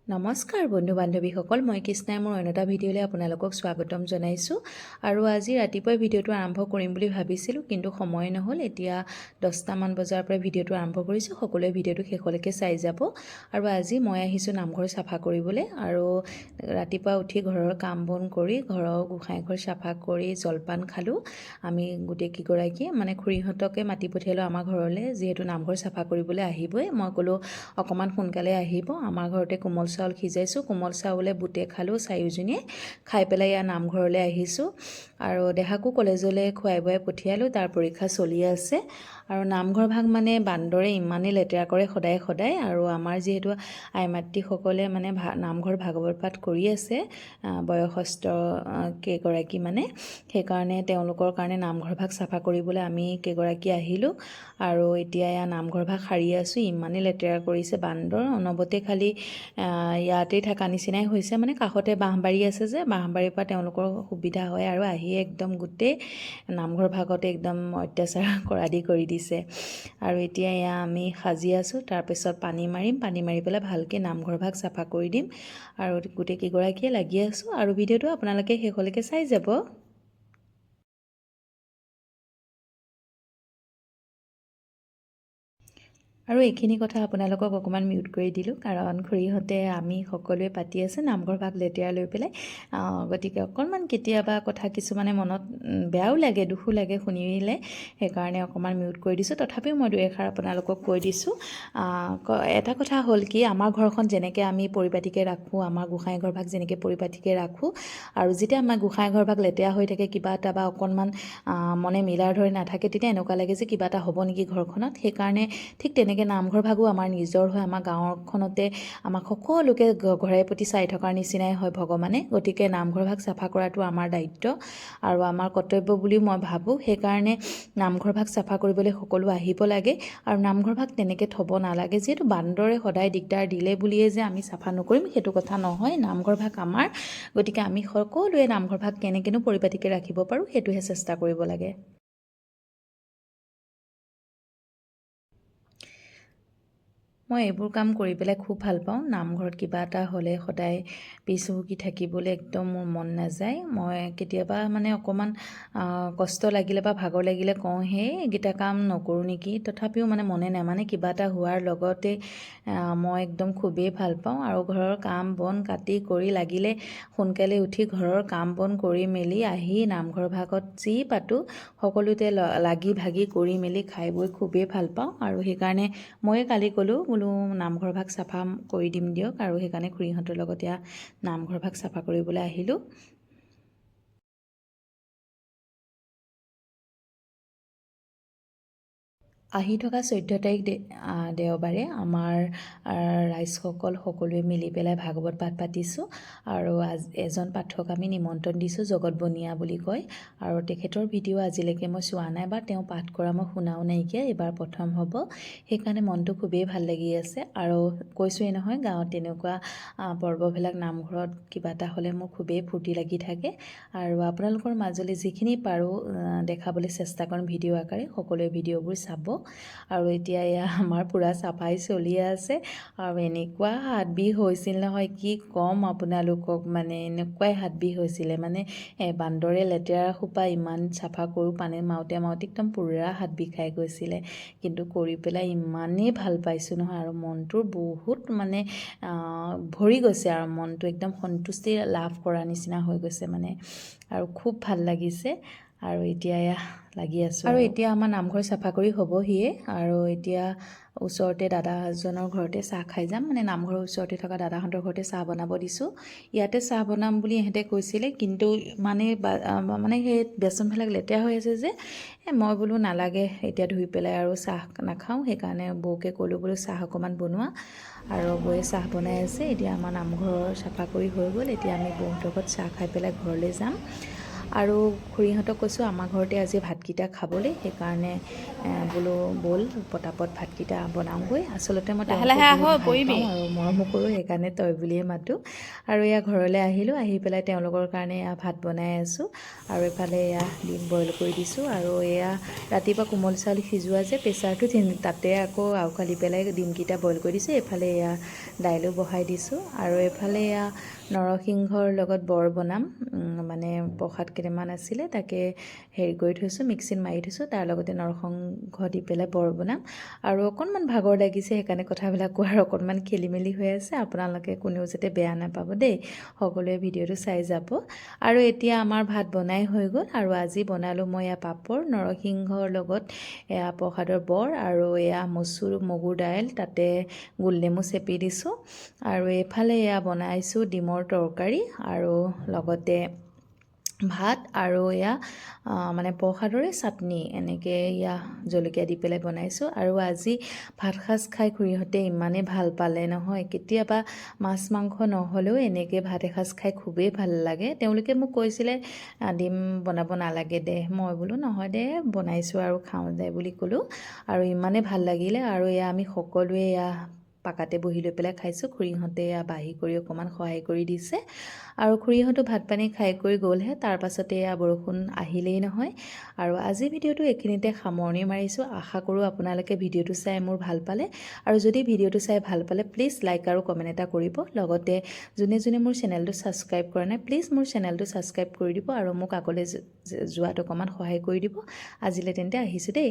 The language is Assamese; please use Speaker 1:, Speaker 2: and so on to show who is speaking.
Speaker 1: নমস্কাৰ বন্ধু বান্ধৱীসকল, মই কৃষ্ণাই মোৰ অন্য এটা ভিডিঅ'লৈ আপোনালোকক স্বাগতম জনাইছোঁ। আৰু আজি ৰাতিপুৱাই ভিডিঅ'টো আৰম্ভ কৰিম বুলি ভাবিছিলোঁ, কিন্তু সময় নহ'ল। এতিয়া 10টামান বজাৰ পৰা ভিডিঅ'টো আৰম্ভ কৰিছোঁ। সকলোৱে ভিডিঅ'টো শেষলৈকে চাই যাব। আৰু আজি মই আহিছোঁ নামঘৰ চাফা কৰিবলৈ। আৰু ৰাতিপুৱা উঠি ঘৰৰ কাম বন কৰি ঘৰৰ গোঁসাইঘৰ চাফা কৰি জলপান খালোঁ। আমি গোটেই কেইগৰাকী মানে খুৰীহঁতকে মাতি পঠিয়ালোঁ আমাৰ ঘৰলৈ, যিহেতু নামঘৰ চাফা কৰিবলৈ আহিবই। মই ক'লোঁ অকণমান সোনকালে আহিব, আমাৰ ঘৰতে কোমল চাউল সিজাইছোঁ, কোমল চাউলে বুটে খালোঁ চাৰিওজনীয়ে। খাই পেলাই ইয়াৰ নামঘৰলৈ আহিছোঁ। আৰু দেহাকো কলেজলৈ খুৱাই বুৱাই পঠিয়ালোঁ, তাৰ পৰীক্ষা চলি আছে। আৰু নামঘৰ ভাগ মানে বান্দৰে ইমানেই লেতেৰা কৰে সদায় সদায়। আৰু আমাৰ যিহেতু আই মাতৃসকলে মানে নামঘৰ ভাগৱত পাঠ কৰি আছে, বয়সস্থ কেইগৰাকী মানে, সেইকাৰণে তেওঁলোকৰ কাৰণে নামঘৰ ভাগ চাফা কৰিবলৈ আমি কেইগৰাকী আহিলোঁ। আৰু এতিয়া এয়া নামঘৰ ভাগ সাৰি আছোঁ। ইমানেই লেতেৰা কৰিছে বান্দৰ, অনবৰতে খালি ইয়াতেই থকা নিচিনাই হৈছে। মানে কাষতে বাঁহবাৰী আছে যে, বাঁহবাৰীৰ পৰা তেওঁলোকৰ সুবিধা হয় আৰু আহি একদম গোটেই নামঘৰ ভাগতে একদম অত্যাচাৰ কৰা দি কৰি দিছে। আৰু এতিয়া এয়া আমি সাজি আছোঁ, তাৰপিছত পানী মাৰিম, পানী মাৰি পেলাই ভালকৈ নামঘৰ ভাগ চাফা কৰি দিম। আৰু গোটেই কেইগৰাকীয়ে লাগি আছোঁ। আৰু ভিডিঅ'টো আপোনালোকে শেষলৈকে চাই যাব। আৰু এইখিনি কথা আপোনালোকক অকণমান মিউট কৰি দিলোঁ, কাৰণ খুৰীহঁতে আমি সকলোৱে পাতি আছে নামঘৰ ভাগ লেতেৰা লৈ পেলাই। গতিকে অকণমান কেতিয়াবা কথা কিছুমানে মনত বেয়াও লাগে, দুখো লাগে শুনিলে, সেইকাৰণে অকণমান মিউট কৰি দিছোঁ। তথাপিও মই দুই এষাৰ আপোনালোকক কৈ দিছোঁ। এটা কথা হ'ল কি, আমাৰ ঘৰখন যেনেকৈ আমি পৰিপাটিকৈ ৰাখোঁ, আমাৰ গোঁসাই ঘৰ ভাগ যেনেকৈ পৰিপাটিকৈ ৰাখোঁ, আৰু যেতিয়া আমাৰ গোঁসাই ঘৰ ভাগ লেতেৰা হৈ থাকে, কিবা এটা বা অকণমান মনে মিলাৰ ধৰি নাথাকে, তেতিয়া এনেকুৱা লাগে যে কিবা এটা হ'ব নেকি ঘৰখনত। সেইকাৰণে ঠিক তেনেকৈ নামঘৰ ভাগো আমাৰ নিজৰ হয়। আমাৰ গাঁৱখনতে আমাক সকলোকে ঘৰে প্ৰতি চাই থকাৰ নিচিনাই হয় ভগৱানে। গতিকে নামঘৰ ভাগ চাফা কৰাটো আমাৰ দায়িত্ব আৰু আমাৰ কৰ্তব্য বুলিও মই ভাবোঁ। সেইকাৰণে নামঘৰ ভাগ চাফা কৰিবলৈ সকলো আহিব লাগে। আৰু নামঘৰ ভাগ তেনেকৈ থ'ব নালাগে, যিহেতু বান্দৰে সদায় দিগদাৰ দিলে বুলিয়ে যে আমি চাফা নকৰিম সেইটো কথা নহয়। নামঘৰ ভাগ আমাৰ, গতিকে আমি সকলোৱে নামঘৰ ভাগ কেনেকৈনো পৰিপাটিকৈ ৰাখিব পাৰোঁ সেইটোহে চেষ্টা কৰিব লাগে। মই এইবোৰ কাম কৰি পেলাই খুব ভাল পাওঁ। নামঘৰত কিবা এটা হ'লে সদায় পিছহুকি থাকিবলৈ একদম মোৰ মন নাযায়। মই কেতিয়াবা মানে অকণমান কষ্ট লাগিলে বা ভাগৰ লাগিলে কওঁ, সেই এইকেইটা কাম নকৰোঁ নেকি। তথাপিও মানে মনে নামানে, কিবা এটা হোৱাৰ লগতে মই একদম খুবেই ভাল পাওঁ। আৰু ঘৰৰ কাম বন কাটি কৰি লাগিলে সোনকালে উঠি ঘৰৰ কাম বন কৰি মেলি আহি নামঘৰ ভাগত যি পাতোঁ সকলোতে লাগি ভাগি কৰি মেলি খাই বৈ খুবেই ভাল পাওঁ। আৰু সেইকাৰণে ময়ে কালি ক'লোঁ বোলো নামঘৰ ভাগ চাফা কৰি দিম দিয়ক। আৰু সেইকাৰণে খুৰীহঁতৰ লগত এয়া নামঘৰ ভাগ চাফা কৰিবলৈ আহিলোঁ। আহি থকা 14 তাৰিখ দেওবাৰে আমাৰ ৰাইজসকল সকলোৱে মিলি পেলাই ভাগৱত পাঠ পাতিছোঁ। আৰু এজন পাঠক আমি নিমন্ত্ৰণ দিছোঁ, জগত বনিয়া বুলি কয়। আৰু তেখেতৰ ভিডিঅ' আজিলৈকে মই চোৱা নাই বা তেওঁ পাঠ কৰা মই শুনাও নাইকিয়া, এইবাৰ প্ৰথম হ'ব। সেইকাৰণে মনটো খুবেই ভাল লাগি আছে। আৰু কৈছোঁৱেই নহয়, গাঁৱত তেনেকুৱা পৰ্ববিলাক নামঘৰত কিবা এটা হ'লে মোৰ খুবেই ফূৰ্তি লাগি থাকে। আৰু আপোনালোকৰ মাজলৈ যিখিনি পাৰোঁ দেখাবলৈ চেষ্টা কৰিম ভিডিঅ' আকাৰে। সকলোৱে ভিডিঅ'বোৰ চাব। আৰু এতিয়া এয়া আমাৰ পূৰা চাফাই চলি আছে। আৰু এনেকুৱা হাত বিষ হৈছিল নহয়, কি ক'ম আপোনালোকক, মানে এনেকুৱাই হাত বিষ হৈছিলে। মানে বান্দৰে লেতেৰা সোপা ইমান চাফা কৰোঁ, পানী মাৰোঁতে একদম পূৰা হাত বিষাই গৈছিলে। কিন্তু কৰি পেলাই ইমানেই ভাল পাইছোঁ নহয়, আৰু মনটোৰ বহুত মানে ভৰি গৈছে, আৰু মনটো একদম সন্তুষ্টি লাভ কৰাৰ নিচিনা হৈ গৈছে মানে। আৰু খুব ভাল লাগিছে। আৰু এতিয়া এয়া লাগি আছোঁ। আৰু এতিয়া আমাৰ নামঘৰ চাফা কৰি হ'বহিয়ে। আৰু এতিয়া ওচৰতে দাদা এজনৰ ঘৰতে চাহ খাই যাম। মানে নামঘৰৰ ওচৰতে থকা দাদাহঁতৰ ঘৰতে চাহ বনাব দিছোঁ। ইয়াতে চাহ বনাম বুলি ইহঁতে কৈছিলে, কিন্তু মানে সেই বেচনবিলাক লেতেৰা হৈ আছে যে, মই বোলো নালাগে এতিয়া ধুই পেলাই আৰু চাহ নাখাওঁ। সেইকাৰণে বৌকে ক'লোঁ বোলো চাহ অকণমান বনোৱা। আৰু বৌয়ে চাহ বনাই আছে। এতিয়া আমাৰ নামঘৰৰ চাফা কৰি হৈ গ'ল। এতিয়া আমি বৌহঁতৰ ঘৰত চাহ খাই পেলাই ঘৰলৈ যাম। আৰু খুৰীহঁতক কৈছোঁ আমাৰ ঘৰতে আজি ভাতকেইটা খাবলৈ, সেইকাৰণে বোলো ব'ল পটাপট ভাতকেইটা বনাওঁগৈ। আচলতে মই তেওঁলোকক বহুত ভাল পাওঁ আৰু মৰমো কৰোঁ, সেইকাৰণে তই বুলিয়ে মাতোঁ। আৰু এয়া ঘৰলৈ আহিলোঁ, আহি পেলাই তেওঁলোকৰ কাৰণে এয়া ভাত বনাই আছোঁ। আৰু এফালে এয়া ডিম বইল কৰি দিছোঁ, আৰু এয়া ৰাতিপুৱা কোমল চাউল সিজোৱা যে প্ৰেছাৰটো, তাতে আকৌ আউখালি পেলাই ডিমকেইটা বইল কৰি দিছোঁ। এইফালে এয়া দাইলো বহাই দিছোঁ, আৰু এইফালে এয়া নৰসিংহৰ লগত বৰ বনাম, মানে প্ৰসাদ কেইটামান আছিলে তাকে হেৰি কৰি থৈছোঁ, মিক্সিত মাৰি থৈছোঁ, তাৰ লগতে নৰসিংহ দি পেলাই বৰ বনাম। আৰু অকণমান ভাগৰ লাগিছে, সেইকাৰণে কথাবিলাক কোৱাৰ অকণমান খেলি মেলি হৈ আছে। আপোনালোকে কোনেও যাতে বেয়া নাপাব দেই, সকলোৱে ভিডিঅ'টো চাই যাব। আৰু এতিয়া আমাৰ ভাত বনাই হৈ গ'ল, আৰু আজি বনালোঁ মই এয়া পাপৰ, নৰসিংহৰ লগত এয়া প্ৰসাদৰ বৰ, আৰু এয়া মগুৰ দাইল, তাতে গোলনেমু চেপি দিছোঁ। আৰু এইফালে এয়া বনাইছোঁ ডিমৰ তৰকাৰী, আৰু লগতে ভাত, আৰু এয়া মানে প্ৰসাদৰে চাটনি, এনেকৈ এয়া জলকীয়া দি পেলাই বনাইছোঁ। আৰু আজি ভাতসাজ খাই খুৰীহঁতে ইমানেই ভাল পালে নহয়, কেতিয়াবা মাছ মাংস নহ'লেও এনেকৈ ভাত এসাঁজ খাই খুবেই ভাল লাগে। তেওঁলোকে মোক কৈছিলে ডিম বনাব নালাগে দে, মই বোলো নহয় দে বনাইছোঁ আৰু খাওঁ দে বুলি ক'লোঁ। আৰু ইমানেই ভাল লাগিলে, আৰু এয়া আমি সকলোৱে এয়া পাকাতে বহি লৈ পেলাই খাইছোঁ। খুৰীহঁতে এয়া বাঢ়ি কৰি অকণমান সহায় কৰি দিছে, আৰু খুৰীহঁতো ভাত পানী খাই কৰি গ'লহে, তাৰ পাছতে এয়া বৰষুণ আহিলেই নহয়। আৰু আজি ভিডিঅ'টো এইখিনিতে সামৰণি মাৰিছোঁ। আশা কৰোঁ আপোনালোকে ভিডিঅ'টো চাই মোৰ ভাল পালে, আৰু যদি ভিডিঅ'টো চাই ভাল পালে প্লিজ লাইক আৰু কমেণ্ট এটা কৰিব। লগতে যোনে যোনে মোৰ চেনেলটো ছাবস্ক্ৰাইব কৰা নাই প্লিজ মোৰ চেনেলটো ছাবস্ক্ৰাইব কৰি দিব, আৰু মোক আগলৈ যোৱাত অকণমান সহায় কৰি দিব। আজিলৈ তেন্তে আহিছোঁ দেই।